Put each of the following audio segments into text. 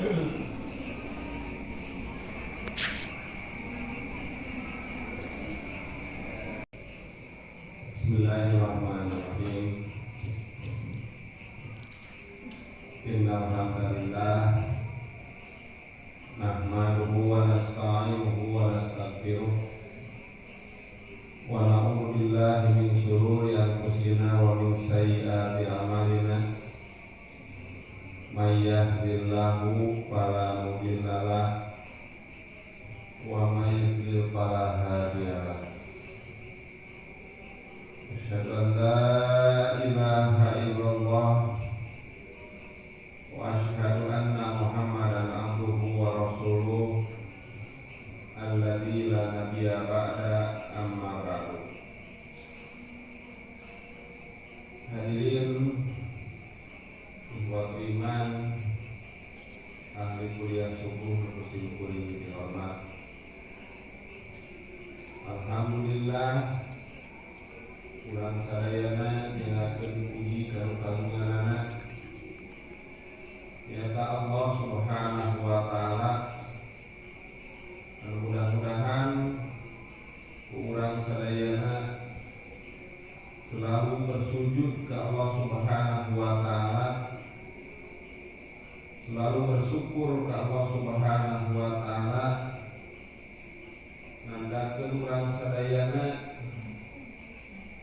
Bismillahirrahmanirrahim. Innal hamdalillah nahmaduhu wa nasta'inuhu wa nastaghfiruh wa na'udzu billahi min shururi anfusina wa min sayyiati a'malina. May yahdihillahu fala mudhillalah wa may yudlil fala hadiyalah. Asyhadu an la ilaha illallah wa asyhadu anna Muhammadan abduhu wa rasuluh alladzi la nabiyya ba'da, amma ba'du. Hadirin ikhwat iman, ahli kuliah subuh musim kuring dihormat. Alhamdulillah, ulang sadayana nyengakeun puji karunia-Na nyata Allah Subhanahu wa taala. Mudah-mudahan urang sadayana selalu bersujud ke Allah Subhanahu wa taala, selalu bersyukur ke Allah Subhanahu wa taala, nandakeun urang sadayana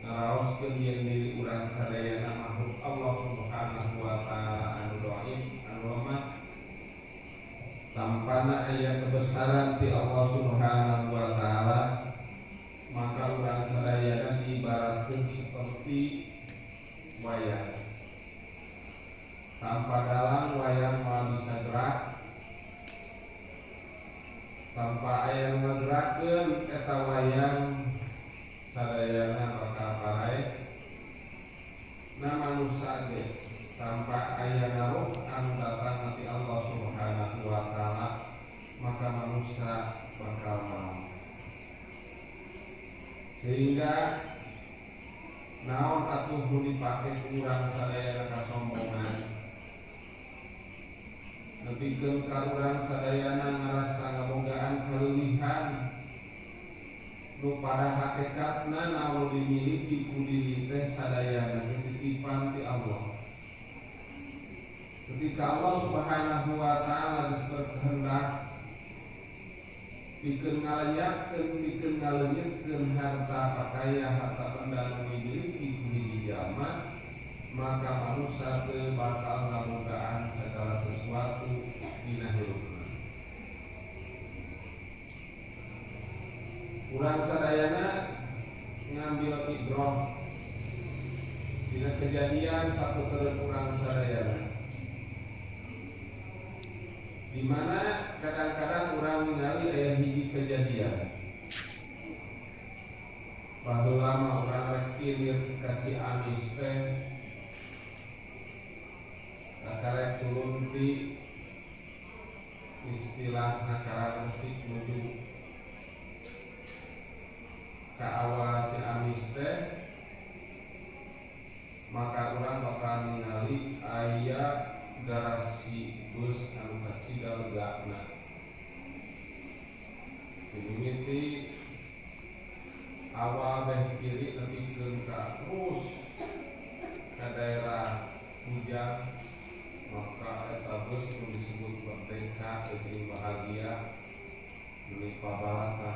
ngaraoskeun yen diri urang sadayana makhluk Allah Subhanahu wa taala anu dhaif, anu lemah, tampana aya kebesaran ti Allah Subhanahu wa taala, maka urang sadayana diibaratkeun seperti wayang. Tanpa dalang wayang moal bisa gerak, tanpa aya ngagerakeun eta wayang sadayana bakal parai. Na manusia ge tanpa aya naruh anu datang ti Allah Subhanahu wa taala, maka manusia bakal maut. Sehingga naon atuh nu dipake urang sadayana kasombongan, nepikeun ka urang sadayana ngarasa ngabogaan kaleuwihan nu pada hakikatna naon dimiliki ku diri teh sadayana titipan ti Allah. Ketika Allah Subhanahu wa taala geus berkehendak pikeun ngalayakeun, pikeun ngaleungitkeun harta pakaya, harta benda nu dimiliki ku hiji jalma, maka manusia teu bakal ngabogaan segala sesuatu dina hirupna. Urang sadayana ngambil ibrah dina kejadian saputereun urang sadayana, di mana kadang-kadang urang ningali aya hiji kejadian baheula mah urang rek kilir ka si Amis teh karek turun di istilah nakara musik nuju ka awal si Amis teh, maka urang bakal ningali aya garasi bus anu kacida legana. Dimimiti awal beh kiri nepikeun ka terus ka daerah Hujang, maka eta bus nu disebut Merdeka jeung Bahagia meuli pabalata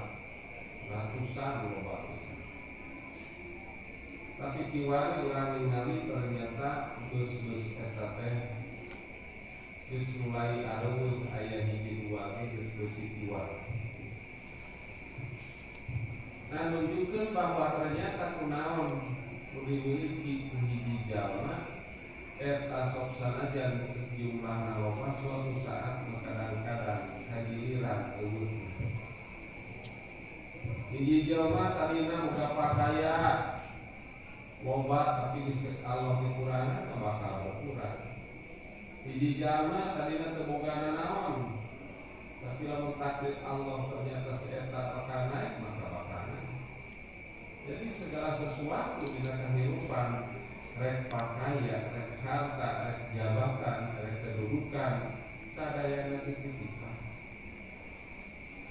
ratusan loba pisan. Tapi kiwari urang ningali ternyata bus-bus eta teh geus mulai areueuh aya hiji dua ge geus beusi tiwar. Nah, nunjukkeun bahwa ternyata kunaon nu dimiliki ku hiji jalma eta sok sanajan jumlahna loba, suatu saat kadang-kadang kagiliran eueuh. Hiji jalma tadina boga pakaya loba, tapi disek Allah dikurangan bakal berkurang. Hiji jalma tadina teu bogana naon, tapi lamun takdir Allah ternyata si eta bakal naik, maka bakal naik. Jadi segala sesuatu dina kehidupan, rek pakaya, rek harta, rek jabatan, rek kedudukan, sadayana titipan.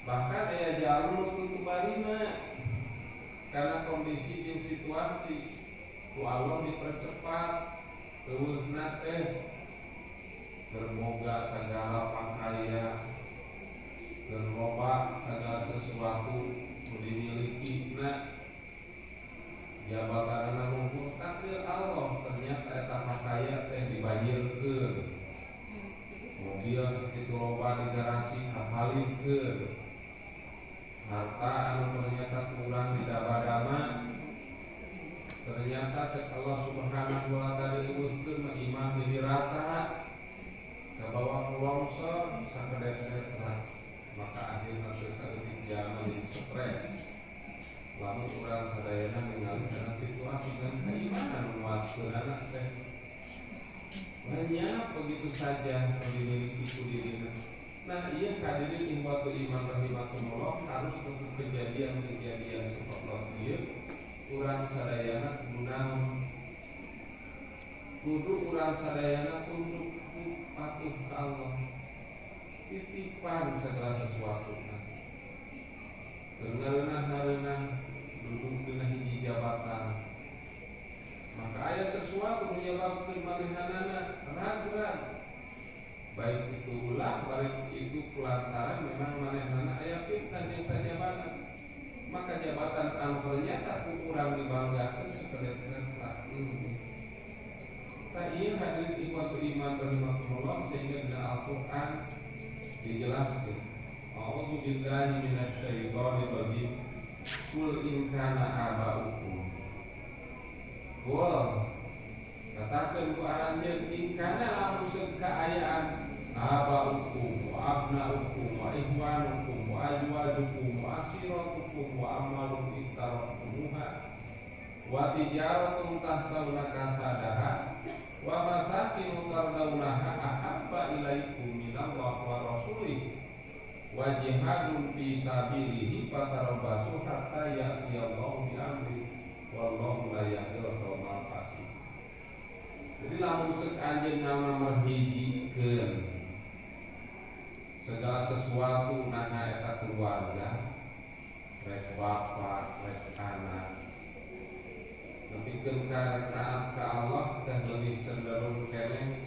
Bahkan aya jalur untuk barina karena kondisi dan situasi ku Allah dipercepat eueuna teh bermoga segala pakaya berloba segala sesuatu dimiliki jabatan lumpur takdir Allah ternyata eta pakaya teh dibanjirkeun mobil sakitu loba di garasi kapalikeun harta anu ternyata kurang di dabadama ternyata cek Allah subhanahu wa ta'ala diutuskeun imah di rata kabawa longsor sakedet maka akhirnya sesaeutik jalma jadi stres lamun urang sadayana ningali kana situasi dan keimanan muatkeun anak teh banyak begitu saja dimiliki ku dirina. Nah iya hadirin ikhwatul iman rahimakumullah harus untuk kejadian-kejadian seperti ieu urang sadayana kudu urang sadayana tunduk patuh ka Allah titipan segala sesuatu Renah-renah duduk dengan hiji jabatan maka aya sesuatu menyebabkan manehanana ragu-ragu baik itu ulah baik itu kulantaran memang manehanana aya fitnah jasa jabatan maka jabatan anu ternyata kurang dibanggakan sekedar tak ieu hadirin ikhwatul iman rahimakumullah sehingga dalam Al-Qur'an dijelaskan a'udzu billahi minasyaitonir rajim qul in kana aba'ukum katakeun ku aranjeun in kana lamun seuk kaayaan aba'ukum wa abna'ukum wa ikhwanukum wa azwajukum wa ashiratukum wa amwalun iktaraftumuha wa tijaratun tahsawna kasadaha wa masakin tardawnaha ahabba ilaikum minallahi wa rasulih wa jihadun fi sabilihi fatarabbasu hatta ya'tiyallahu bi amri wallahu la yahdil qaumal fasiqin. Jadi lamun seuk anjeun nama merhijikeun segala sesuatu nana eta keluarga rek bapa rek anak nepikeun ka taat ka Allah dan lebih cenderung keneh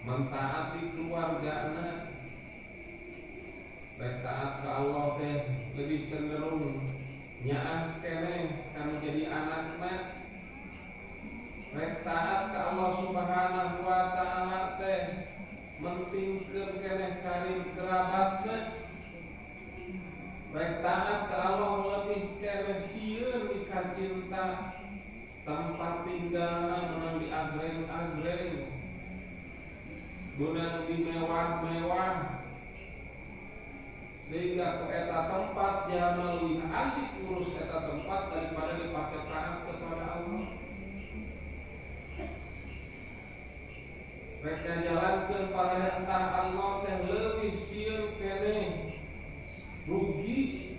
mentaati keluargana rek taat ka Allah teh lebih cenderung nyaah keneh kanu jadi anakna rek taat ka Allah subhanahu wa ta'ala teh mentingkeun keneh karim kerabatna rek taat ka Allah lebih keneh sieun ika cinta tempat tinggalna menang di agreng-agreng guna di mewah-mewah sehingga ke eta tempat jalma leuwih asik urus eta tempat daripada dipakai taat kepada Allah. Mereka jalankeun parentah Allah teh leuwih sieun keneh rugi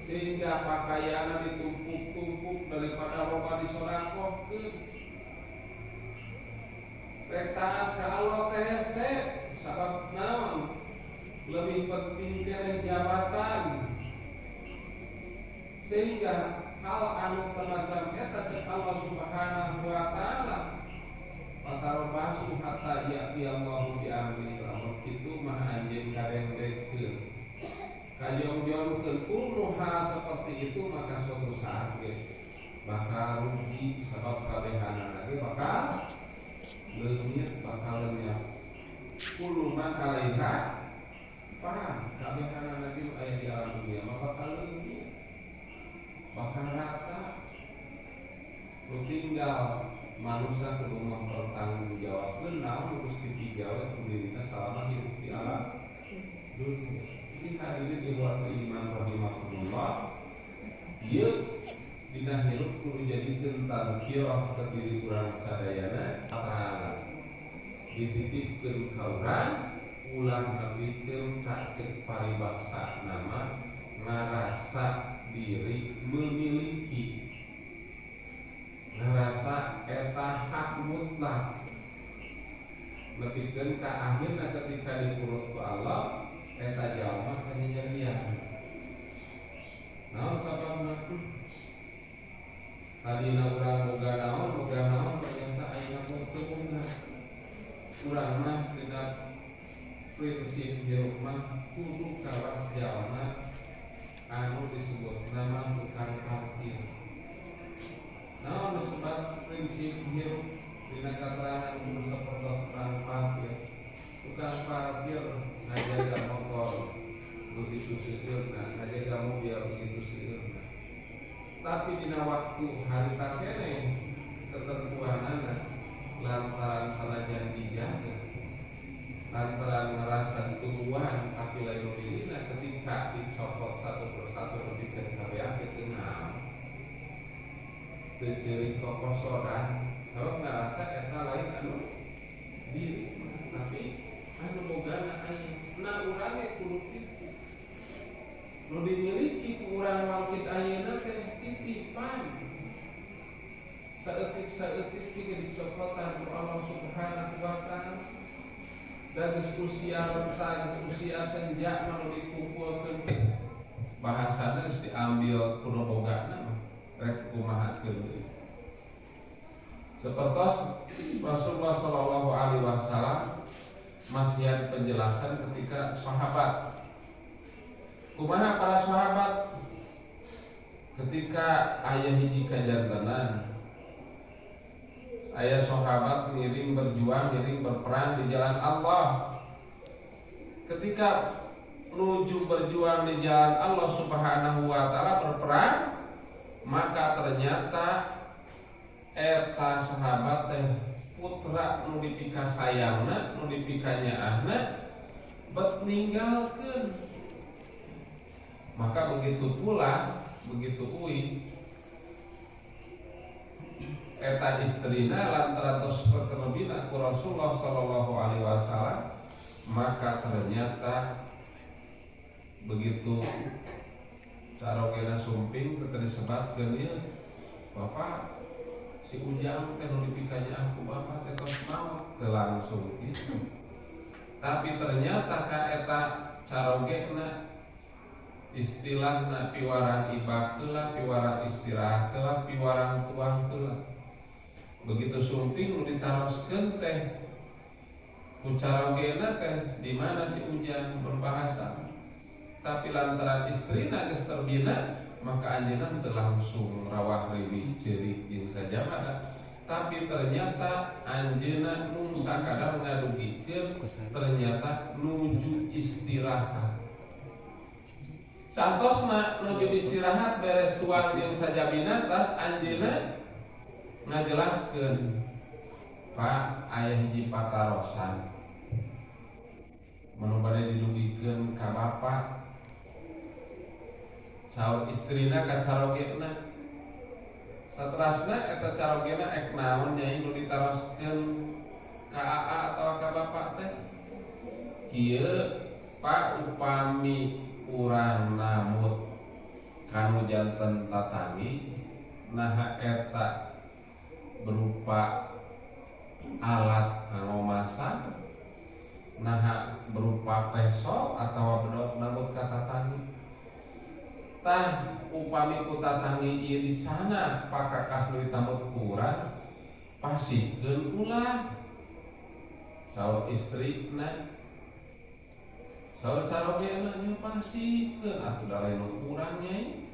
sehingga pakaianna ditumpuk-tumpuk daripada loba disodakohkeun. Rek taat ka Allah teh hese sabab naon? Lebih penting keneh jabatan sehingga hal anu semacam eta cek Allah subhanahu wa ta'ala patarabbasu hatta ya'tiyallahu bi amri lamun kitu mah anjeun karendegkeun kajong-jongkeun umruha seperti itu maka suatu saat bakal rugi sabab kabehanana ge bakal leungit bakal lenyap kullu man 'alaiha paham kabehana lagi aya di alam dunia maka leungit bakal rata lu tinggal manusia kudu mempertanggungjawabkeun naon urus dipigawe ku dirina salama hidup di alam dunia. Ini hadirin ikhwatul iman rahimakumullah ieu dina hirup kudu jadikeun tazkirah ka diri urang sadayana ta'ala dititipkeun ka urang ulang nepikeun ka cek paribaksa nama ngarasa diri memiliki ngerasa eta hak mutlak lebihkeun ka akhirna ketika diurut ku Allah eta jalma kanyajarian. Naon sababna? Tadina urang boga naon ternyata aya teu boga. Urang mah dina prinsip hirup mah kudu kalah jalma anu disebut nama tukang parkir. Naon disebut prinsip hirup dina keterangan kudu sapertos tukang parkir. Tukang parkir ngajaga motor begitu seueurna, ngajaga mobil begitu seueurna. Tapi dina waktu harita keneh ketentuanana lantaran sanajan dijaga, lantaran ngerasa dituduhan tapi lain pilihna ketika dicopot satu persatu lebihkeun kabeake teu naon. Teu ceurik kokosodan, sabab ngarasa eta lain anu diri, tapi anu bogana aya. Na urang ge kudu kitu. Nu dimiliki ku urang walkit ayeuna teh titipan. Saeutik ge dicopotan ku Allah Subhanahu wa taala. Dan usia rentang, usia senja nu dikumpulkeun bahasana geus diambil kudu bogana rek kumahakeun deui. Sapertos Rasulullah sallallahu alaihi wasallam masih penjelasan ketika sahabat. Kumaha para sahabat ketika aya hiji kajantenan, aya sahabat ngiring berjuang, ngiring berperang di jalan Allah. Ketika menuju berjuang di jalan Allah Subhanahu wa taala berperang, maka ternyata eta sahabat teh putra nu dipika sayangna, nu dipika nyaahna bet ninggalkeun. Maka begitu pula, begitu uing eta istrina lantaran tos terlebihna ku Rasulullah sallallahu alaihi wasallam, maka ternyata begitu carogena sumping teu disebatkeun ieu Bapak si Ujang teh nu dipikanya aku Bapak teh tos maot teu langsung kitu. Tapi ternyata ka eta carogena istilahna piwarang ibak heula, piwarang istirahat heula, piwarang tuang heula. Begitu sumping nu ditaroskeun teh ku carogena teh di mana si Ujang berbahasa. Tapi lantaran istrina geus terbina, maka anjeunna teu langsung rawah riwih ceurik jeung sajamana. Tapi ternyata anjeunna nu sakadar ngadugikeun ternyata nuju istirahat. Santosna nuju istirahat beres tuang jeung sajabina tas anjeunna ngajelaskeun, Pak aya hiji patarosan mun bade didugikeun ka Bapak. Saur istrina ka carogena, saterasna eta carogena ek naon nyai nu ditaroskeun ka AA atau ka Bapak teh? Kieu Pak, upami urang namut kanu janten tatangi naha eta berupa alat kanggo masak, naha berupa peso atawa bedog namut ka tatangi. Tah upami ku tatangi ieu dicana pakakas nu ditamut ku urang, pasikeun ulah. Saur istrina, saur carogena nya pasikeun atuh da lain urang nyai.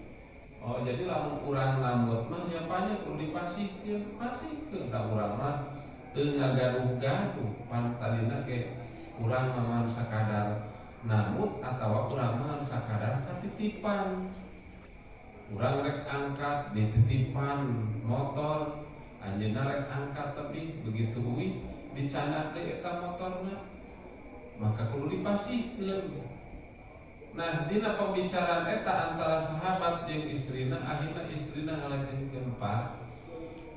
Oh jadi lamun urang lamut mah nya banyak kudu dipasikeun, pasikeun da urang mah teu ngagaduh-gaduh pan tadina ke urang mah sakadar namut atawa urang mah sakadar katitipan. Urang rek angkat dititipan motor, anjeunna rek angkat tebih begitu uwi dicana deui eta motorna, maka kudu dipasikeun. Nah, dina pembicaraan eta antara sahabat jeung istrina, akhirna istrina ngalajengkeun Pak,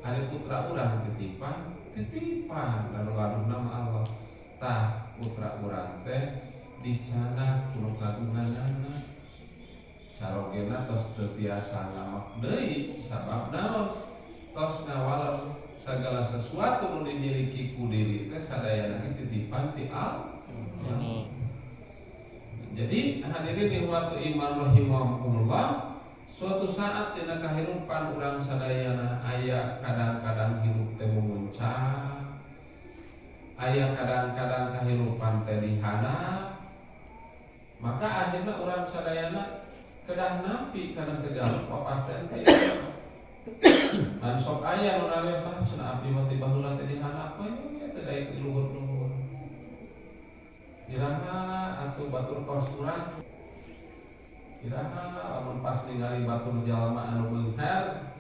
ari putra urang titipan dan waduh nama Allah. Tah putra urang teh dicana kudu kagunganana. Carogena tos teu tiasa ngamak deui sabab naon? Tos ngawalem segala sesuatu nu dimiliki ku diri teh sadayana titipan ti Allah. Jadi hadirin ikhwatu iman rahimakumullah, suatu saat dina kahirupan urang sadayana aya kadang-kadang hirup teh muncak, aya kadang-kadang kahirupan teh dihandap, maka akhirnya urang sadayana kedah nampi kana segala papasten teh. Man sok aya nu raos tah cenah abdi mah ti baheula teh dihandap we teh daek di luhur-luhur. Iraha atuh batur kaos urang. Iraha lamun pas ningali batur jalma anu beunghar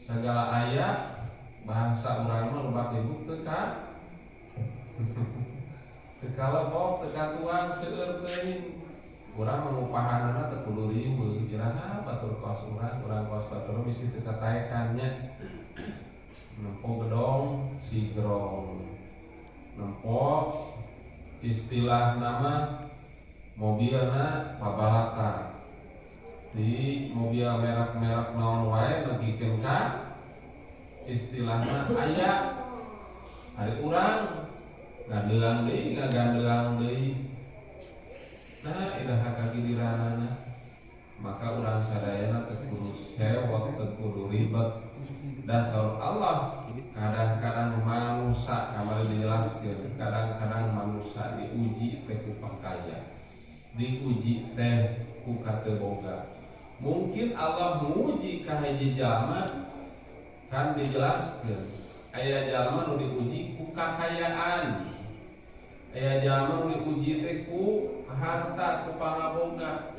sagala aya bahasa urang mah loba ibu teu ka. Teu kalebok teu katuan seueur teuing. Urang mengupahanana teu kudu riweuh. Iraha batur kaos urang kaos batur misi teu kataekannya. Nempo gedong sigrong. Nempo istilah nama mobilna pabalata. Di mobil merek-merek naon wae ngikikeun ka istilahna aya ari urang gandelang deui ngagandelang deui. Nah iraha kagiliranana maka urang sadayana teu kudu sewot teu kudu ribet. Dasar Allah kadang-kadang manusia kamari dijelaskeun kadang-kadang manusia diuji teh ku pakaya, diuji teh ku kateu boga. Mungkin Allah nguji ka hiji jalma kan dijelaskeun aya jalma nu diuji ku kakayaan, aya jalma nu diuji teh ku harta ku pangaboga.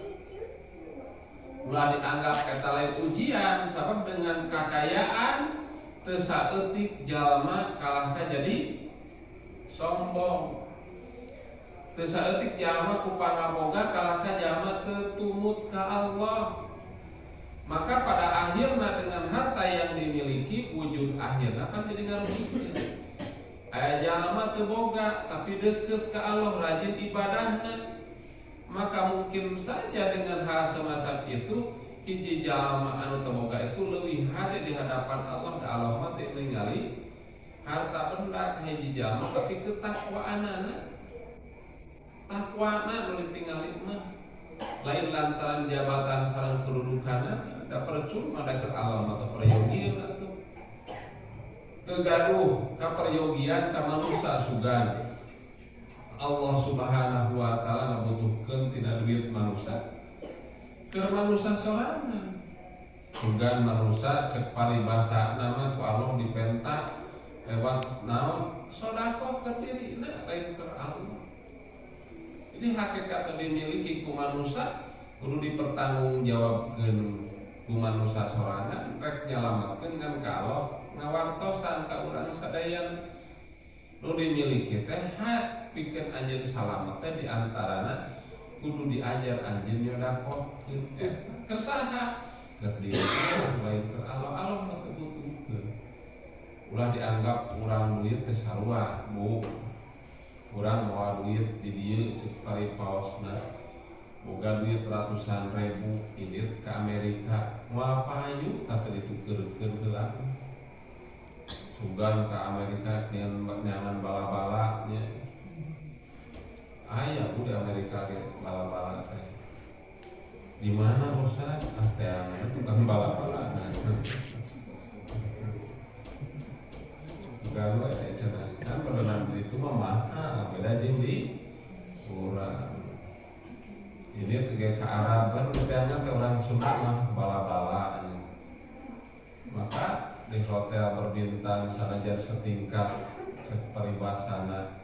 Ulah dianggap eta lain ujian sabab dengan kakayaan teu saeutik jalma kalahka jadi sombong. Teu saeutik jalma ku pangaboga kalahka jalma teu tumut ka Allah. Maka pada akhirna dengan harta yang dimiliki wujud akhirna kan jadi ngarugikeun. Aya jalma teu boga tapi deukeut ka Allah rajin ibadahna. Maka mungkin saja dengan hal semacam itu hiji jalma anu teu boga itu leuwih hade di hadapan Allah da Allah mah teu ningali harta benda hiji jalma tapi ketakwaanana. Takwana nu ditingali mah lain lantaran jabatan sareng kedudukanna da percuma da keur Allah mah teu peryogian atuh. Teu gaduh ka peryogian ka manusia sugan. Allah Subhanahu wa taala ngabutuhkeun tina duit manusia. Keur manusia sorangan. Sugan manusia cek paribasana mah ku Allah dipentak lewat naon? Sedekah ka dirina lain keur Allah. Ini hakikat dimiliki ku manusia kudu dipertanggungjawabkeun ku manusia sorangan rek nyalametkeun kan ka Allah ngawartosan ka urang sadayana. Nu dimiliki teh pikeun anjeun salamet teh diantarana kudu diajar anjeun nyodakohkeun teh keur saha keur diri lain keur Allah mah teu butuhkeun. Ulah dianggap urang duit teh sarua bu urang moal duit di dieu ceuk paripaosna boga duit ratusan ribu ilit ke Amerika moal payu tah teu ditukeurkeun heula. Sugan ke Amerika nyaman bala-bala nya. Aya bu di Amerika ge bala-bala teh. Di mana bosan? Ah teh tukang bala-bala. Bukan we cenah. Kan berenang itu mah mahal, beda jeung di urang. Ini ke Arab kan biasanya ke orang Sunda mah bala-bala. Maka di hotel berbintang sanajan setingkat paribasana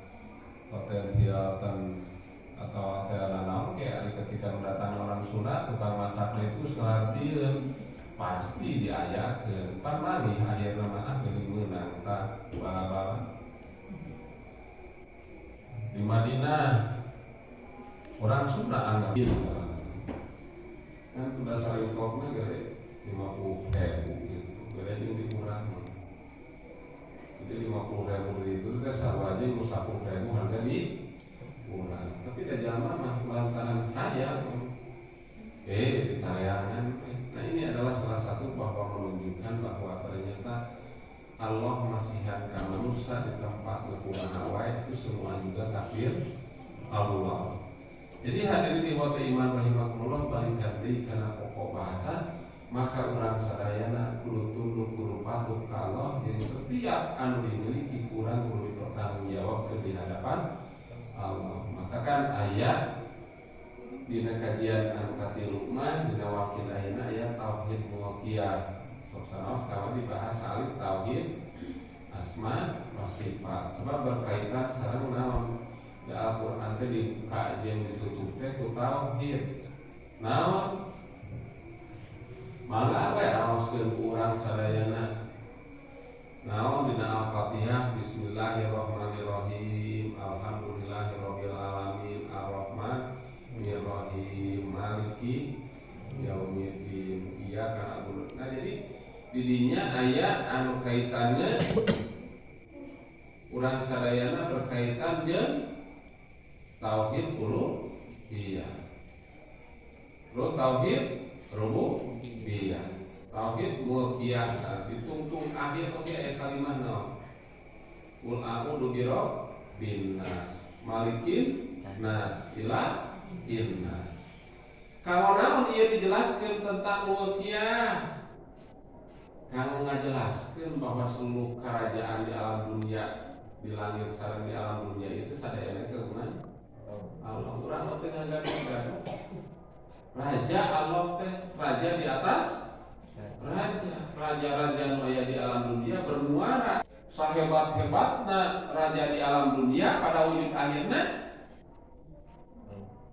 hotel Hilton atau hotel nanaon kayak ketika mendatang orang Sunda tukang masaknya itu ngartieun pasti diayakeun pan maneh akhirna mah geuning meunang tah bala-bala. Di Madinah orang Sunda anggap kan sudah saling kokna gede 50.000 gitu beda jeung di urang. Jadi 50.000 itu kan sarua aja 10.000 harga di urang. Tapi da jalma mah lantaran kaya ditareangan. Nah ini adalah salah satu bahwa menunjukkan bahwa ternyata Allah masihan ka manusia di tempat lekumaha wae itu semua juga takdir Allah. Jadi hadirin di waktu iman rahimakumullah balik deui kana pokok bahasa, maka urang sadayana kudu tunduk kudu patuh ka Allah jeung setiap anu dimiliki kurang kudu bertanggung jawab di hadapan Allah. Maka kan ayat dina kajian anu katilu mah dina wakil ayeuna aya tauhid muwaqqiah. Sok sanaos kawan dibahas salib tauhid asma wa sifat. Sebab berkaitan sareng naon? Da Al-Qur'an teh dibuka jeung ditutup teh ku tauhid. Naon? Mangga we aoskeun urang sadayana. Naon dina Al-Fatihah bismillahirrahmanirrahim. Alhamdulillahirabbil alamin arrahmanirrahim maliki yaumiddin iyyaka na'budu. Nah jadi didinya aya anu kaitannya urang sadayana berkaitan jeung tauhid uluhiyah. Terus tauhid rububiyah. Tauhid mulkiyah ditungtung akhir oke ayat kalimat naon? Qul a'udzu birabbin nas, malikin nas, ilahin nas. Kalau naon ieu dijelaskeun tentang mulkiyah, kang ngajelaskeun bahwa seluruh kerajaan di alam dunia di langit sareng di alam dunia itu sadayana keunaan Allah. Urang teh ngagaduh raja Allah teh raja di atas raja-raja nu aya di alam dunia bermuara sahebat-hebatna raja di alam dunia pada wujud akhirna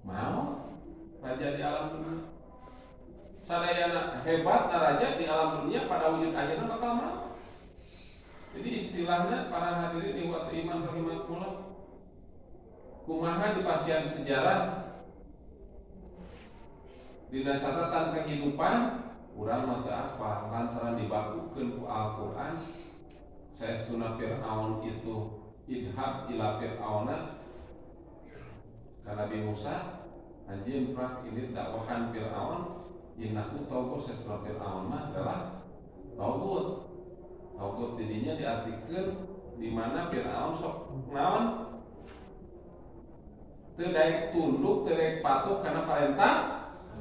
mau raja di alam dunia sadayana hebatna raja di alam dunia pada wujud akhirna bakal mau. Jadi istilahnya para hadirin di waktu iman rahimakumullah, kumaha di pasien sejarah dina catatan kehidupan urang mah teu apa lantaran dibakukeun ku Al-Qur'an. Saestuna Fir'aun itu idhab ila Fir'auna ka Nabi Musa anjeun prak ini dakwahan Fir'aun innahu taugut. Saestuna Fir'aun mah adalah taugut. Taugut didinya diartikeun di mana Fir'aun sok naon teu daek tunduk teu daek patuh kana parentah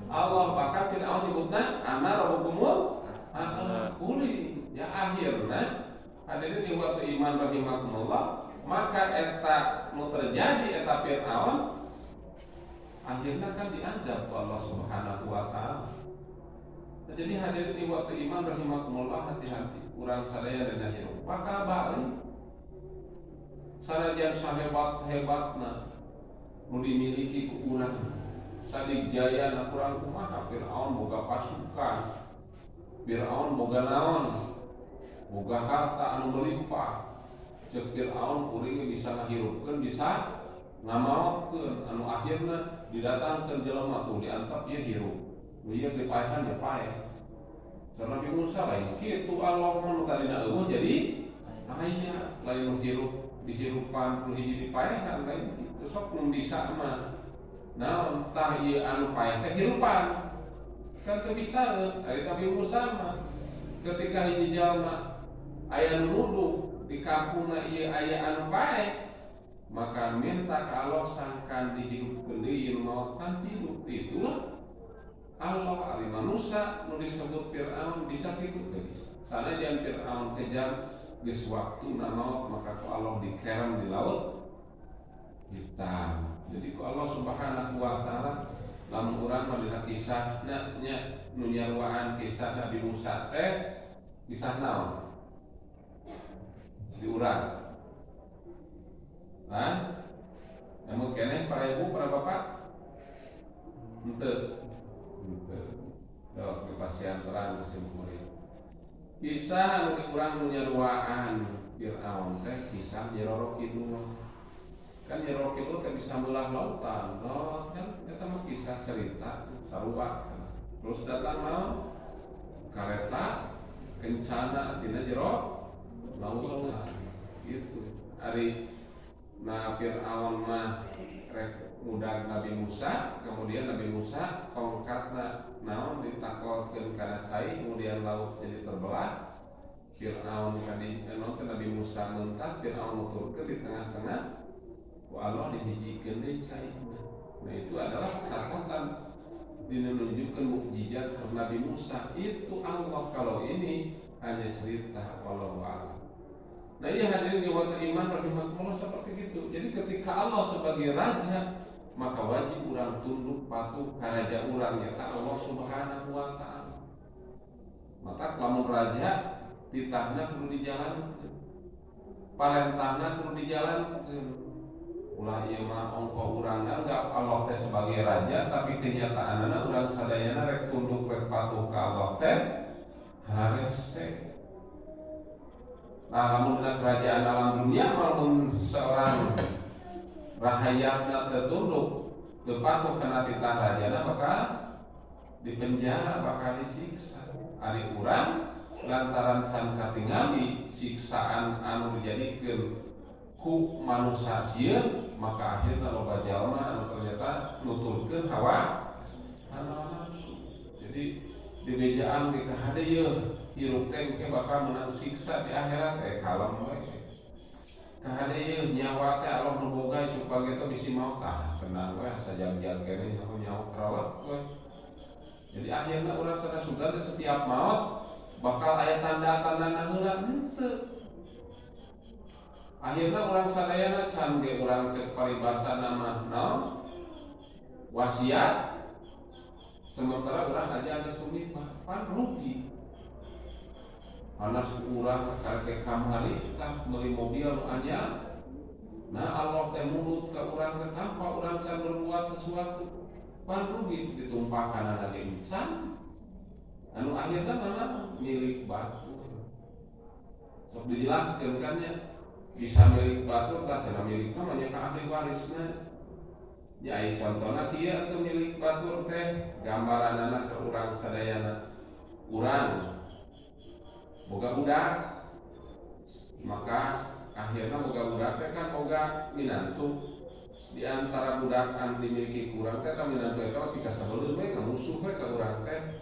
Allah. Bahkan Fir'aun nyebutna ana rabbukumul a'la. Kuli ya akhirna hadirin di waktu iman rahimakumullah, maka eta nu terjadi eta Fir'aun akhirna kan diazab ku Allah Subhanahu wa taala. Jadi hadirin di waktu iman rahimakumullah, hati-hati urang sadaya dina hirup bakal balik sanajan sahebat-hebatna nu dimiliki ku urang sadigayana urang kumaha Fir'aun boga pasukan, Fir'aun boga naon, boga harta anu melimpah. Ceuk Fir'aun kuring bisa ngahirupkeun bisa ngamaotkeun anu akhirna didatangkeun jelema tuh diantep ieu hirup. Ieu dipaehan ya paeh. Karena Nabi Musa lain kitu Allah mun tadina eueuh jadi aya lain hirup dihirupan nu hiji dipaehan lain kitu sok mun bisa mah. Naon tah ieu anu paeh teh hirupan. Kan teu bisa ari Nabi Musa mah ketika hiji jalma aya nu nuduh di kampungna ieu aya anu paeh maka minta ka Allah sangkan dihidupkeun deui maot kan hidup itulah Allah ari manusia nu disebut Fir'aun bisa kitu teh bisa. Sanajan Fir'aun kejar geus waktuna maot maka ku Allah dikerem di laut hitam. Jadi ku Allah Subhanahu wa taala lamun urang mah dina kisahna nya nu nyarwaan kisah Nabi Musa teh kisah naon? Diurang. Hah? Namun keneh para ibu para bapak henteu Dok, kepastian terang musim murid. Kisah anu diurang nu nyaruaan Fir'aun teh kisah Nyiroro Kidul. Kan Nyiroro Kidul teh bisa meulah lautan. Laut kan eta mah kisah cerita sarua. Terus datang naon? Kareta kencana tina jero lautan. Gitu. Ari na Fir'aun mah rek ngundang Nabi Musa, kemudian Nabi Musa tongkatna naon ditakolkeun kana cai, kemudian laut jadi terbelah. Fir'aun kadi Nabi Musa mentas Fir'aun nuturkeun di tengah-tengah ku Allah dihijikeun deui cairna. Nah itu adalah catatan menunjukkan mukjizat Nabi Musa. Itu Allah, kalau ini hanya cerita, wallahu a'lam. Nah iya hadirin ikhwatul iman rahimakumullah, seperti itu. Jadi ketika Allah sebagai raja, maka wajib orang tunduk patuh ka raja urang nyata Allah Subhanahu wa taala. Maka lamun raja titahna kudu dijalankeun, parentahna kudu dijalankeun. Ulah ieu mah ongko urang nganggap Allah teh sebagai raja, tapi kenyataanna urang sadayana rek tunduk rek patuh ka Allah teh harese. Nah, lamun kerajaan alam dunia, lamun seorang rahayatna tertunduk teu patuh kana titah rajana, bakal dipenjara, bakal disiksa. Ari urang lantaran can katingali siksaan anu dijadikeun ku manusia sieun, maka akhirna loba jalma anu ternyata nuturkeun hawa nafsu. Jadi di bejaan ke kahadeuh hirup teh ke bakal menang siksa di akhirat kalem we. Kahadeuh nyawa teh Allah nu boga supaya kita bisi maut tenang we sajam-jam kene nyawa kerawat we. Jadi akhirnya urang sada sugan setiap maut bakal aya tanda-tanda heula henteu. Akhirnya orang sadayana can ge urang cek paribasana mah naon wasiat, sementara urang aja geus tumipah pan rugi. Anas urang karek kamari tah meuli mobil nu anyar. Nah Allah teh mulut ka urang teh tanpa urang can berbuat sesuatu, pan rugi ditumpahkanana ge encan. Anu akhirna mana milik batur. Sok dijelaskeun kan nya. Bisa milik batur tak cenah milik namanya ka ahli warisna. Jadi contohna kieu atuh milik batur teh gambaranana ke urang sadayana. Urang boga budak, maka akhirnya boga budak teh kan boga minantu. Di antara budak anu dimiliki urang teh ka minantu eta pika sabeuleun we ngamusuh we ka urang teh.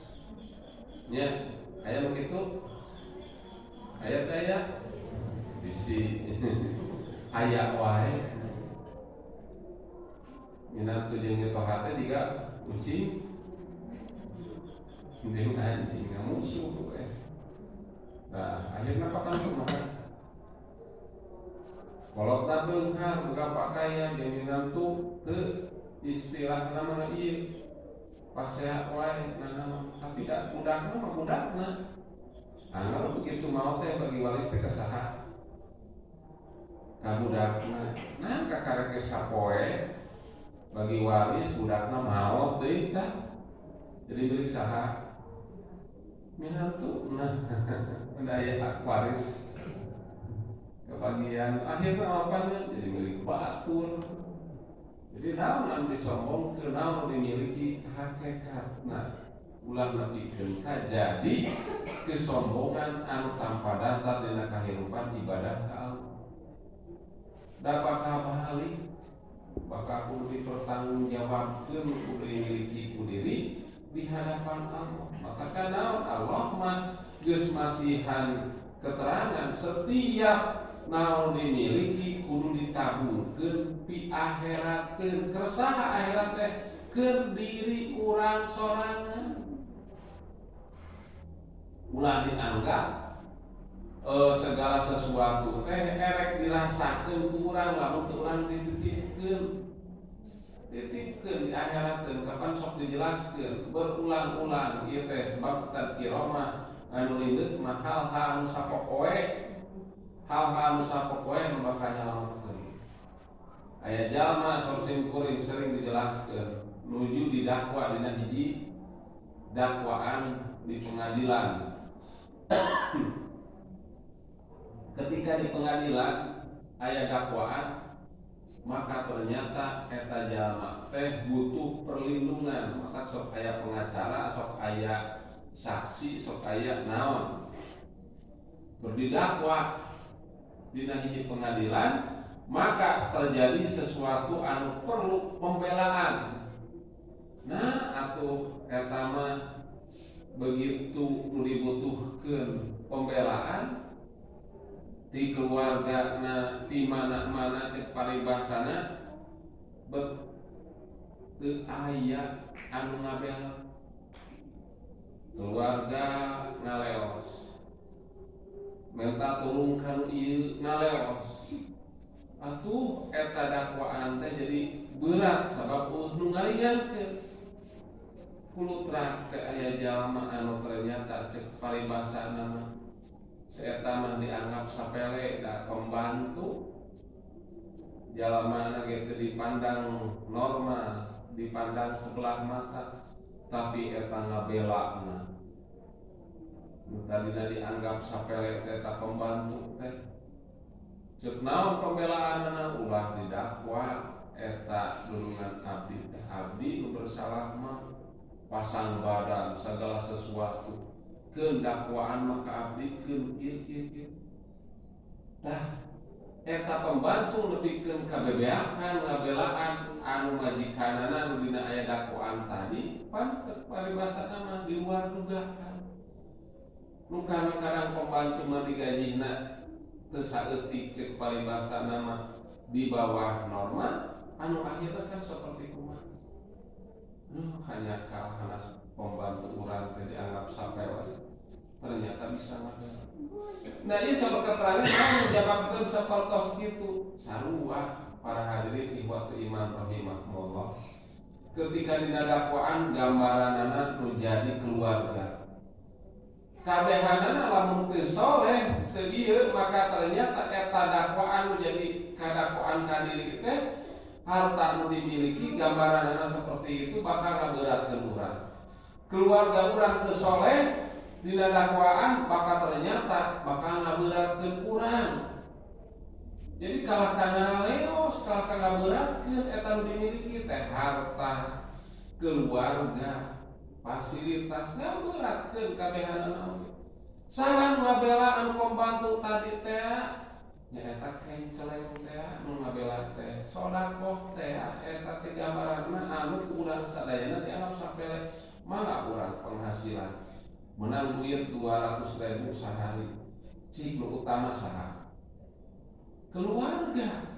Nya, aya nu kitu. Aya teh aya bisi aya wae minantu jeung ngetoha teh juga kucing jeung anjing ngamusuh we. Nah, akhirna pakan kumaha? Kolotna beunghar boga pakaian jeung minantu teu istilahna mah ieu pasea wae nanaon, tapi da budakna mah budakna. Kalau begitu mau teh bagi waris teh kasaha? Ka budakna. Nah kakarek sapoe bagi waris budakna maot deui tah. Jadi milik saha? Minantu. Nah, aya hak waris kebagian akhirnya apanya jadi milik batur. Jadi naon anu disombongkeun, naon dimiliki hakikat. Nah, ulah nepikeun ka jadi kesombongan anu tanpa dasar dina kahirupan ibadah ka Allah. Da bakal balik, bakal kudu dipertanggungjawabkeun kudu dimiliki ku diri di hadapan Allah. Maka naon Allah mah geus masihan keterangan setiap naon dimiliki kudu ditabungkeun pi akhiratkeun. Kesaha akhirat teh keur diri urang sorangan. Ulah dianggap segala sesuatu teh erek dirasakeun ku urang lamun teu urang dititipkeun. Titipkeun di akhiratkeun kapan sok dijelaskeun berulang-ulang ieu teh sebab tadzkirah mah anu lindeuk mah hal-hal anu sapopoe, hal-hal anu sapopoe anu bakal nyalametkeun. Aya jalma sok simkuring sering dijelaskeun nuju didakwa dina hiji dakwaan di pengadilan. Ketika di pengadilan aya dakwaan, maka ternyata eta jalma teh butuh perlindungan, maka sok aya pengacara, sok aya saksi, sok aya naon. Berdidakwa dina hiji pengadilan, maka terjadi sesuatu anu perlu pembelaan. Nah, atuh eta mah begitu dibutuhkeun pembelaan di keluargana di mana-mana cek paribasana teu aya anu ngabela. Keluarga ngaleos, minta tulung kanu ieu ngaleos. Atuh eta dakwaan teh jadi berat sabab nu ngaringankeun. Kulutra teh aya jalma anu ternyata cek paribasana mah saeta mah dianggap sapele da pembantu. Jalma ge teu dipandang normal, dipandang sebelah mata, tapi eta ngabelana. Tadina dianggap sapele eta pembantu teh. Ceuk naon pembelaanna ulah didakwa eta dulungan abdi teh abdi nu bersalah mah pasang badan segala sesuatu keun dakwaan maka abdi keun ieu. Tah eta pembantu lebihkeun kabebeakan ngabelaan anu majikanana nu dina aya dakwaan tadi pantet paribasana mah di luar dugaan. Nu kadang-kadang pembantu mah digajina teu saeutik cek paribasana mah di bawah norma, anu akhirna kan seperti kumaha. Hanya karena pembantu urang teh dianggap sapele ternyata bisa ngabela. Nah ieu sabab keterangan anu menjawabkeun sapertos kitu sarua para hadirin ikhwatul iman rahimahumullah. Ketika dina dakwaan gambaranana nu jadi keluarga. Kabehanana lamun teu soleh teu ieu maka ternyata eta dakwaan nu jadi kadakwaan ka diri teh harta nu dimiliki gambaranana seperti itu bakal ngaberatkeun urang. Keluarga urang teu soleh dina dakwaan bakal ternyata bakal ngaberatkeun urang. Jadi kalah kana leos, kalah kana beratkeun eta nu dimiliki teh harta, keluarga, fasilitas ngaberatkeun kabehanana. Saha ngabelaan pembantu tadi teh nyaeta kenceleng teh nu ngabela teh sodakoh teh eta teh gambaranna anu urang sadayana dianggap sapele mangga urang penghasilan menang duit 200.000 sehari. Cik nu utama saha? Keluarga.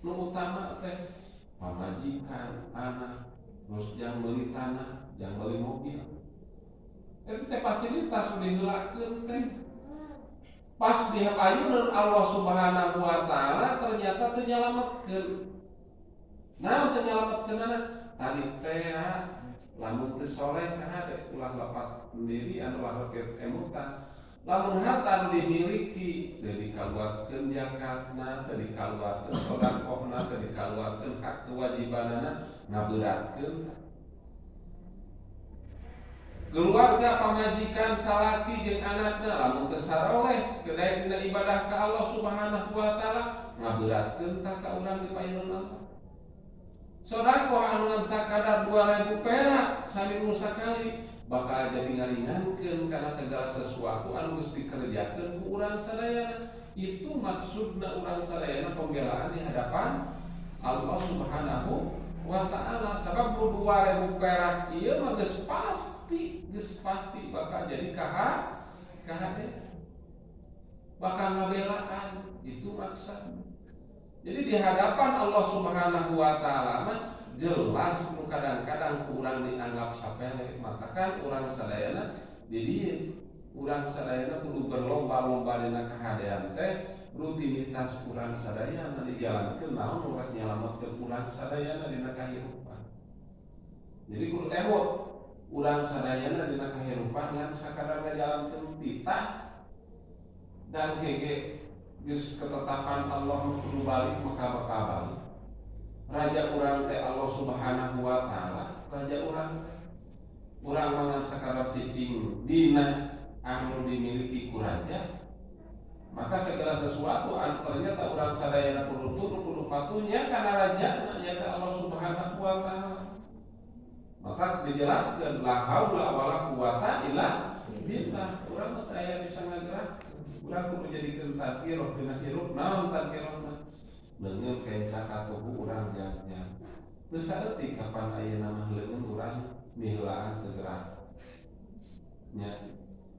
Nu utama teh pamajikan, anak, terus yang beli tanah, yang beli mobil. Itu teh fasilitas diheulakeun teh. Pas dihapayeun Allah Subhanahu wa taala ternyata teu nyalametkeun. Naon teu nyalametkeunana? Tadi teh lamun teu soleh hade ulah lapat sendiri anu lapat emutan. Lamun harta dimiliki teu dikaluarkeun zakatna, teu dikaluarkeun sedekahna, teu dikaluarkeun hak kewajibanana ngaberatkeun. Keluarga pamajikan salaki jeung anakna lamun teu saroleh kedaek dina ibadah ka Allah Subhanahu wa taala ngaberatkeun ka urang di paeun Allah. Sedekah anu sakadar 2.000 perak saminggu sakali bakal jadi ngaringankeun kana segala sesuatu anu geus dikerjakeun ku urang sadayana. Itu maksudna urang sadayana pembelaan di hadapan Allah Subhanahu wa ta'ala. Sabab 2.000 perak ieu mah geus pasti bakal jadi kahade bakal ngabelaan. Itu maksud. Jadi di hadapan Allah Subhanahu wa taala mah jelas nu kadang-kadang urang dianggap sapele, maka kan urang sadayana di dieu urang sadayana kudu berlomba-lomba dina kahadean teh rutinitas urang sadayana dijalankeun naon nu rek nyalametkeun urang sadayana dina kahirupan. Jadi kudu emot urang sadayana dina kahirupan ngan sakadar ngajalankeun titah dan gege geus ketetapan Allah kudu balik maka bakal balik. Raja urang teh Allah Subhanahu wa taala, raja urang teh urang mangan sakadar cicing dina anu dimiliki ku raja. Maka segala sesuatu anu ternyata urang sadayana kudu tunduk kudu patuhnya kana rajana nya ka Allah Subhanahu wa taala. Maka dijelaskeun la haula wala quwata illa billah. Urang teh aya bisa ngagerak. Urang kudu jadikeun tadkirah dina hirup naon tadkirahna? Leungeun kenca ka tubuh urang jagnya. Teu saeutik kapan ayeuna mah leungeun urang miheulaan teu gerak. Nya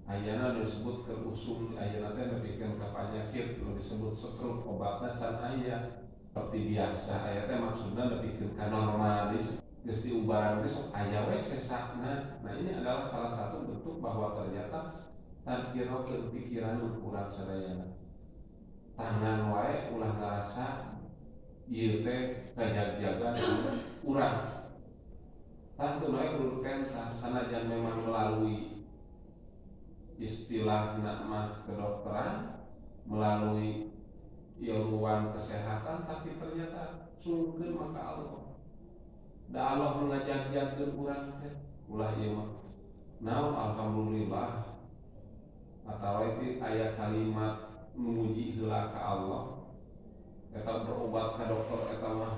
Ayana disebut ke usul ayana teh lebihkan ke penyakit disebut stroke obatnya can aya seperti biasa aya teh maksudnya lebihkan ke normalis geus diubaran geus aya we sesakna. Nah ini adalah salah satu bentuk bahwa ternyata tadkirakeun pikiran urang sadayana tangan wae ulah ngarasa ieu teh kajag-jagan urang tantu wae kudu kensa sanajan memang melalui istilah nama kedokteran melalui ilmuwan kesehatan tapi ternyata sungkeun maka Allah da Allah mengajak-ajak urang teh ulah ieu mah naon alhamdulillah atawa itu aya kalimat memuji heula ka Allah eta berobat ka dokter eta mah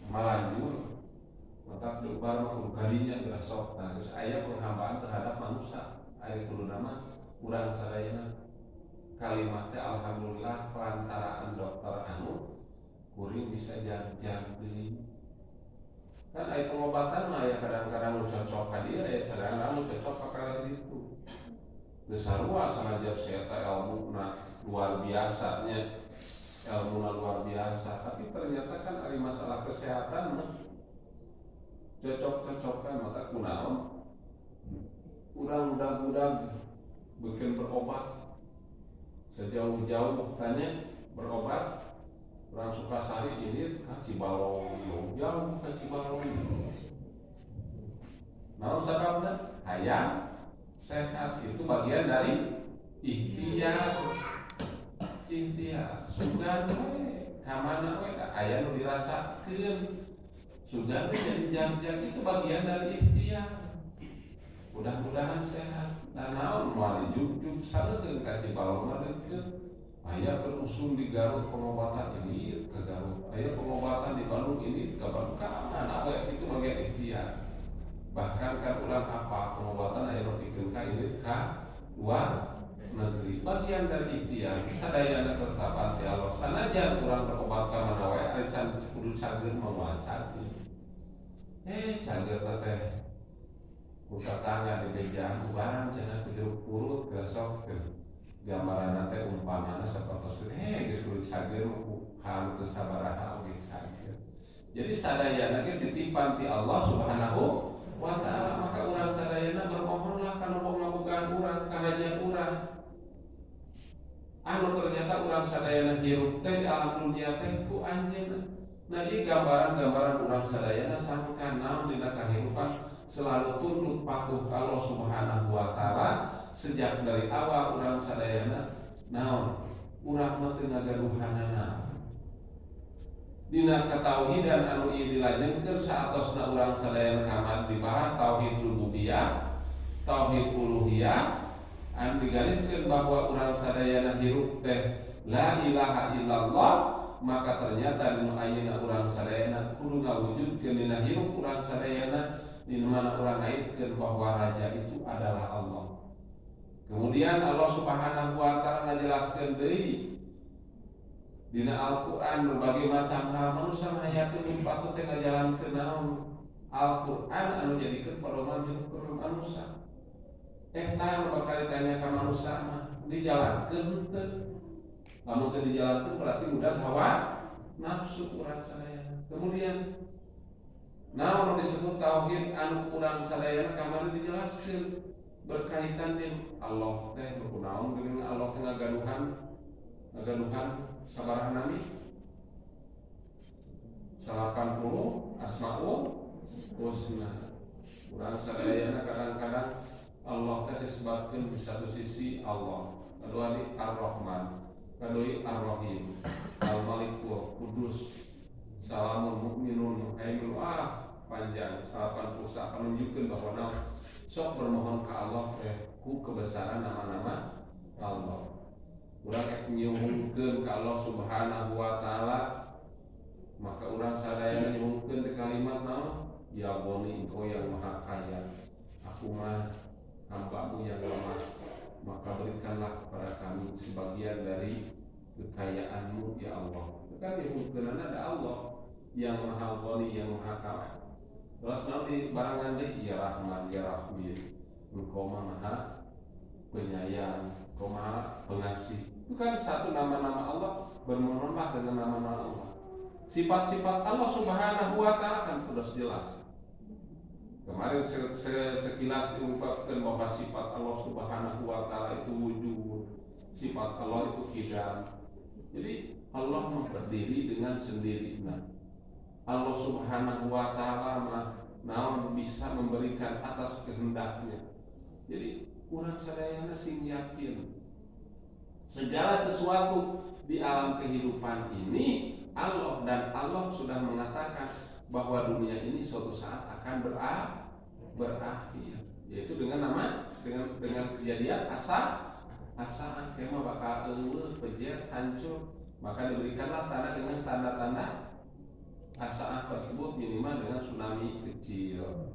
malajur maka diobat mah kadinya geus sok nah geus aya penghambaan terhadap manusia aya kudu nama urang sadayana kalimatnya alhamdulillah perantaraan dokter anu kuring bisa jag-jag deui kan aya pengobatan mah aya kadang-kadang nu cocok ka dieu aya kadang-kadang nu cocok ka kali itu geus sarua sanajan saya teh ilmuna luar biasanya ilmuna luar biasa tapi ternyata kan ari masalah kesehatan mah cocok-cocokan maka kunaon urang udag-udag bikin berobat sejauh-jauh tanya berobat orang Sukasari ini ke Cibalong jauh ke Cibalong naon sababna hayang sehat itu bagian dari ikhtiar sugan we kamana we aya nu dirasakeun sugan we janjang itu bagian dari ikhtiar mudah-mudahan sehat dan naon moal juk-juk saeukeun ka Cibalong deukeut aya berusung di Garut pengobatan ini ke Garut aya pengobatan di Bandung ini ke Bandung kana we itu bagian ikhtiar bahkan kan ulang apa pengobatan aya nu pikeun ka ieu ka luar negeri bagian dari ikhtiar sadayana ketetapan ti Allah sanajan urang berobat ka mana wae ari can kudu cager moal cager cager teh buka tangga di meja barang cenah kudu urut gasok gambaran teh umpamana sapertos geus kudu cager kan teu sabaraha oge cager jadi sadayana ge titipan ti Allah Subhanahu wa taala maka urang sadayana bermohonlah kana boga-bogaan urang karaja urang anu ternyata urang sadayana hirup teh di alam dunia teh ku anjeunna nah ieu gambaran-gambaran urang sadayana sangkan naon dina kahirupan selalu tunduk patuh Allah Subhanahu wa taala sejak dari awal urang sadayana naon urang mah teu ngagaduhanana dina katauhidan anu ieu dilajengkeun saatosna urang sadayana kamad dibahas tauhid rububiyah tauhid uluhiyah anu digariskeun bahwa urang sadayana hirup teh la ilaha illallah maka ternyata dina ayeuna urang sadayana kudu ngawujudkeun dina hirup urang sadayana di mana orang ngaitkeun bahwa raja itu adalah Allah. Kemudian Allah Subhanahu wa taala ngajelaskeun deui dina Al-Qur'an berbagai macam hal manusia hayakeun patut teh ngajalankeun naon Al-Qur'an anu jadikeun pedoman hidup manusia. Tah bakal ditanya ka manusia mah dijalankeun teu? Lamun teu dijalankeun berarti udah hawa nafsu urang sadayana. Kemudian naon disebut tauhid anu urang sadayana kamari dijelaskeun berkaitan dengan Allah teh kunaon dengan Allah teh ngagaduhan sabaraha nami 80 asmaul husna urang sadayana kadang-kadang Allah teh disebutkeun di satu sisi Allah kedua di Ar-Rahman kedua Ar-Rahim Al-Malik Qudus Salamun Mukminun Muhaimin panjang 81 menunjukkan bahwa sok bermohon ke Allah ku kebesaran nama-nama Allah urang ek nyuhungkeun ka Allah Subhanahu wa taala maka urang sadayana nyuhungkeun teh kalimat naon ya Ghani engkau yang maha kaya aku mah hamba-Mu yang lemah maka berikanlah kepada kami sebagian dari kekayaan-Mu ya Allah itu kan nyuhungkeun ada Allah yang maha Ghani yang maha kaya terus nanti barangan deh ya Rahman ya Rahim engkau maha penyayang, pengasih. Itu kan satu nama-nama Allah, bermohonlah dengan nama-nama Allah. Sifat-sifat Allah Subhanahu wa Ta'ala kan sudah jelas. Kemarin sekilas diungkapkan bahwa sifat Allah Subhanahu wa Ta'ala itu wujud, sifat Allah itu qidam. Jadi Allah berdiri dengan sendirinya. Allah Subhanahu wa Ta'ala naon bisa memberikan atas kehendaknya. Jadi urang sadayana sing yakin segala sesuatu di alam kehidupan ini Allah, dan Allah sudah mengatakan bahwa dunia ini suatu saat akan berakhir, yaitu dengan kejadian asaan kemah bakal pejet hancur, maka diberikanlah tanda dengan tanda-tanda asaan tersebut minimal dengan tsunami kecil.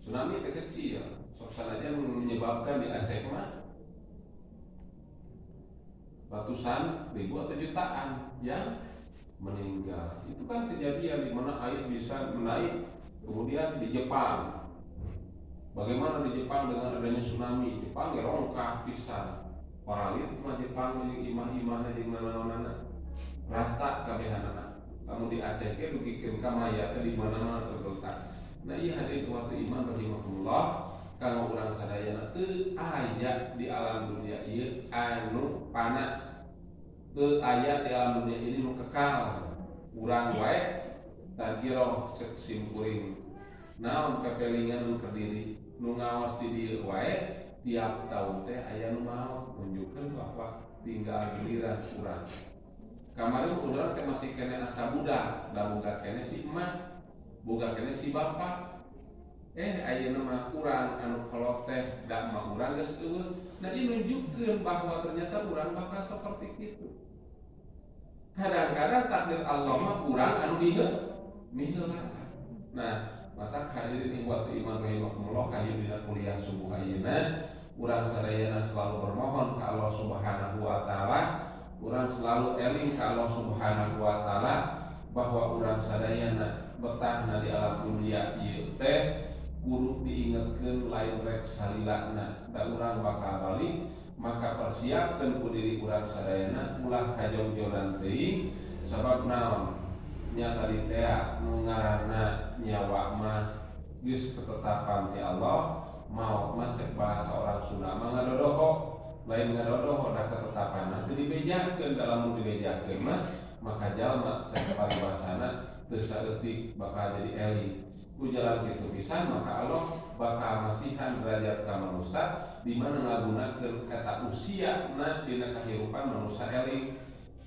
Tsunami kecil, saja menyebabkan di Aceh mah ratusan ribu atau jutaan yang meninggal. Itu kan kejadian di mana air bisa menaik. Kemudian di Jepang, bagaimana di Jepang dengan adanya tsunami? Jepang gerongkah pisan. Paralit mah Jepang jeung imah-imahna jeung mana-mana rata kabehanana. Kamu di Aceh ke dugikeun ka maya teh di mana-mana terletak. Nah, ieu hadirin waktu iman rahimahullah, kalau urang sadayana teu aya di alam dunia ieu anu pana, teu aya di alam dunia ini nu kekal. Urang wae tagiro cek simkuring naon kepelingan nu berdiri nu ngawas di dieu wae tiap tahun teh aya nu maot nunjukkeun bahwa tinggal giliran urang. Kamarin urang teh masih kene asa budak, da boga kene si emak, boga kene si bapak. Ayeuna mah urang anu kolot teh da mah urang geus eueuh. Nah, ieu nunjukkeun bahwa ternyata urang bakal seperti itu. Kadang-kadang takdir Allah mah urang anu miheula. Nah, mata hadirin ikhwatu iman rahimakumullah, kayu dina kuliah subuh ayeuna urang sadayana selalu bermohon ke Allah Subhanahu wa Ta'ala, urang selalu eling ke Allah Subhanahu wa Ta'ala bahwa urang sadayana betahna di alam dunia ieu teh kudu diingetkeun lain rek salilana, da urang bakal balik, maka persiapkeun ku diri urang sadayana ulah kajongjolan teuing. Sabab naon? Nya tadi teh nu ngaranna nyawa mah geus ketetapan ti Allah, maut mah cek bahasa orang Sunda mah ngadodoho, lain ngadodoho da ketetapan nanti dibejakeun. Dalam nu dibejakeun maka jalma cek paribasana teu saeutik bakal jadi eling. Ku jalan kitu pisan, maka Allah bakal masihan derajat ka manusia di mana ngagunakeun kata usiana dina kahirupan manusia eling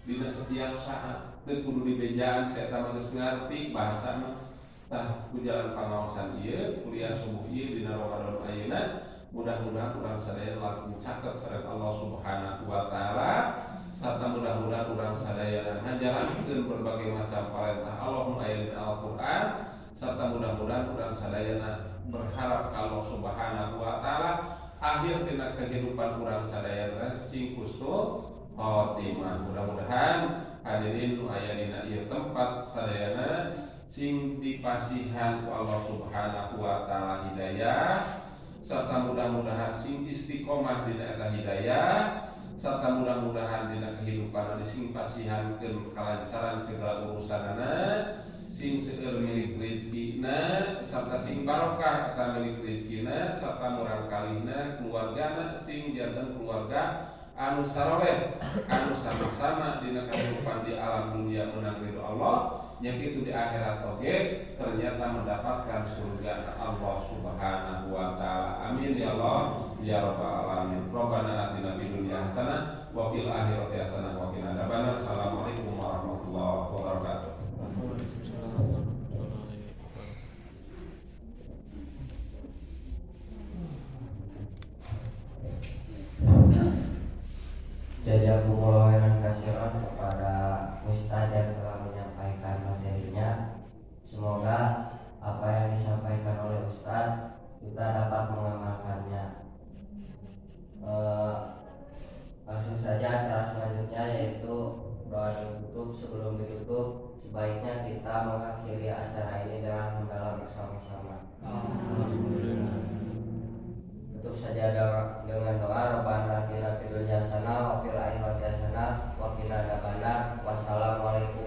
dina setiap saat. Teu kudu dibejaan saya mah geus ngarti bahasana. Tah ku jalan pangaosan ieu kuliah subuh ieu dina Ramadan ayeuna, mudah-mudahan urang sadaya langsung caket sareng Allah Subhanahu wa Ta'ala, sarta mudah-mudahan urang sadaya ngajalankeun berbagai macam perintah Allah nu aya dina Al-Qur'an, serta mudah-mudahan urang sadayana berharap Allah Subhanahu wa Ta'ala akhir dina kehidupan urang sadayana sing husnul khotimah. Mudah-mudahan hadirin nu aya dina ieu tempat sadayana sing dipasihan ku Allah Subhanahu wa Ta'ala hidayah, serta mudah-mudahan sing istiqomah dina eta hidayah, serta mudah-mudahan dina kehidupan sing pasihankeun kalancaran segala urusanana, sing seueur milik rezekina, serta sing barokah eta milik rezekina, serta murang kalihna keluargana sing janten keluarga anu saroleh, anu sama-sama dina kehidupan di alam dunia menang ridho Allah, nya kitu di akhirat oge ternyata mendapatkan surga Allah Subhanahu wa Ta'ala. Amin ya Allah ya rabbal alamin. Rabbana atina fid dunya hasanah wa fil akhirati hasanah wa qina adzabannar. Assalamualaikum warahmatullahi wabarakatuh. Jazakumullah khairan katsiran kepada Ustaz yang telah menyampaikan materinya. Semoga apa yang disampaikan oleh Ustaz kita dapat mengamalkannya. Langsung saja acara selanjutnya yaitu doa tutup. Sebelum ditutup, sebaiknya kita mengakhiri acara ini dengan hamdalah bersama-sama. Alhamdulillah. Tutup saja dengan doa Rabbana atina fid dunya hasanah wa fil akhirati hasanah wa qina adzabannar. Wassalamualaikum